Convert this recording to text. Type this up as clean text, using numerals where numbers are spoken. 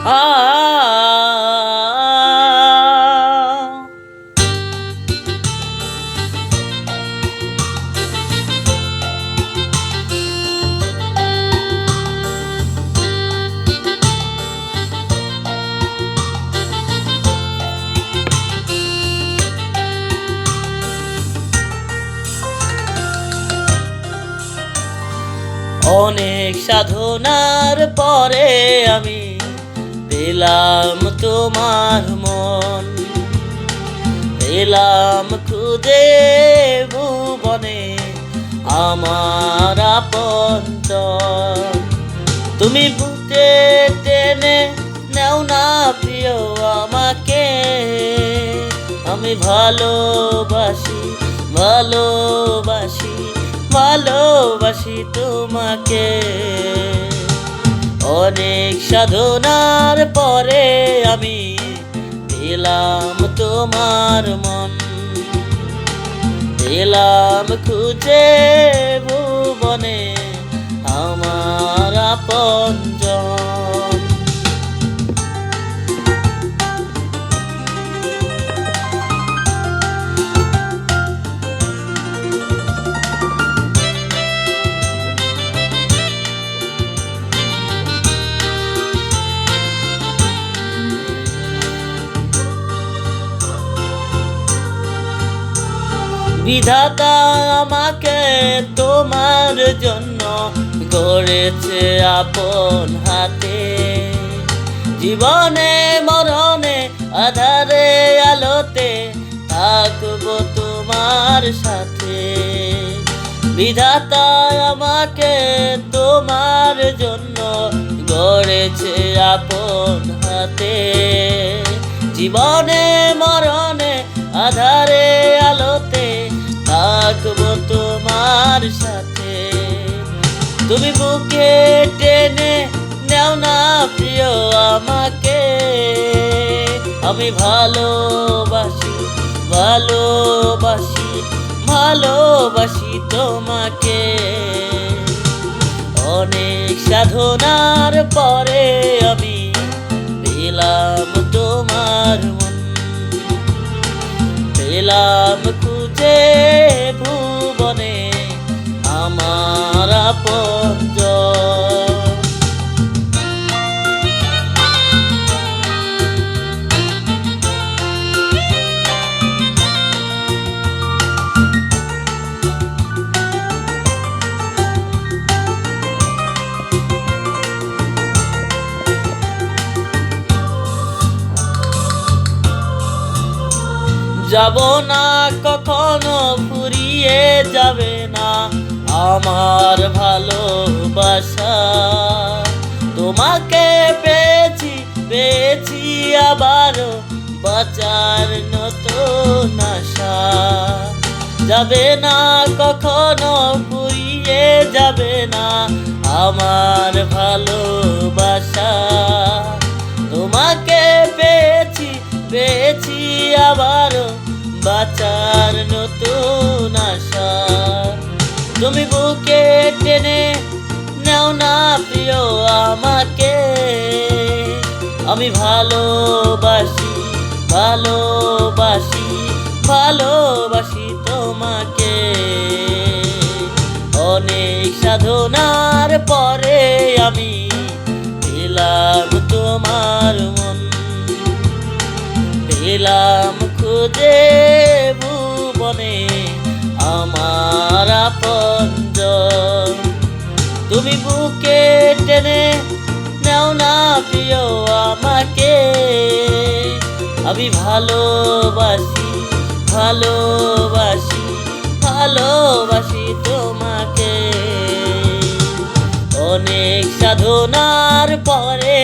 আ অনেক সাধনার পরে আমি পেলাম তোমার মন, পেলাম খুঁজে ভুবনে আমার আপনজন। তুমি বুকে টেনে নেও না প্রিয় আমাকে, আমি ভালোবাসি ভালোবাসি ভালোবাসি তোমাকে। অনেক সাধনার পরে আমি পেলাম তোমার মন, পেলাম খুঁজে ভুবনে আমার আপনজন। বিধাতা আমাকে তোমার জন্য গড়েছে আপন হাতে, জীবনে মরণে আধারে আলোতে থাকবো তোমার সাথে। বিধাতা আমাকে তোমার জন্য গড়েছে আপন হাতে, জীবনে মরণে আধারে আলোতে থাকবো তোমার সাথে। তুমি বুকে টেনে নেও না প্রিয় আমাকে, আমি ভালোবাসি ভালোবাসি ভালোবাসি তোমাকে। অনেক সাধনার পরে আমি পেলাম তোমার মন, পেলাম খুঁজে ভুবনে আমার আপনজন। যাব না কখনো ফুরিয়ে যাবে না আমার ভালোবাসা, তোমাকে পেয়েছি পেয়েছি আবারও বাঁচার নতুন আশা। যাবে না কখনো ফুরিয়ে যাবে না আমার ভালোবাসা, তোমাকে পেয়েছি পেয়েছি আবারও বাঁচার নতুন আশা। তুমি বুকে টেনে নেও না প্রিয় আমাকে, আমি ভালোবাসি ভালোবাসি ভালোবাসি তোমাকে। অনেক সাধনার পরে আমি পেলাম তোমার মন, পেলাম খুঁজে ভুবনে আমার আপনজন। তুমি বুকে টেনে নেও না প্রিয় আমাকে, আমি ভালোবাসি ভালোবাসি ভালোবাসি তোমাকে। অনেক সাধনার পরে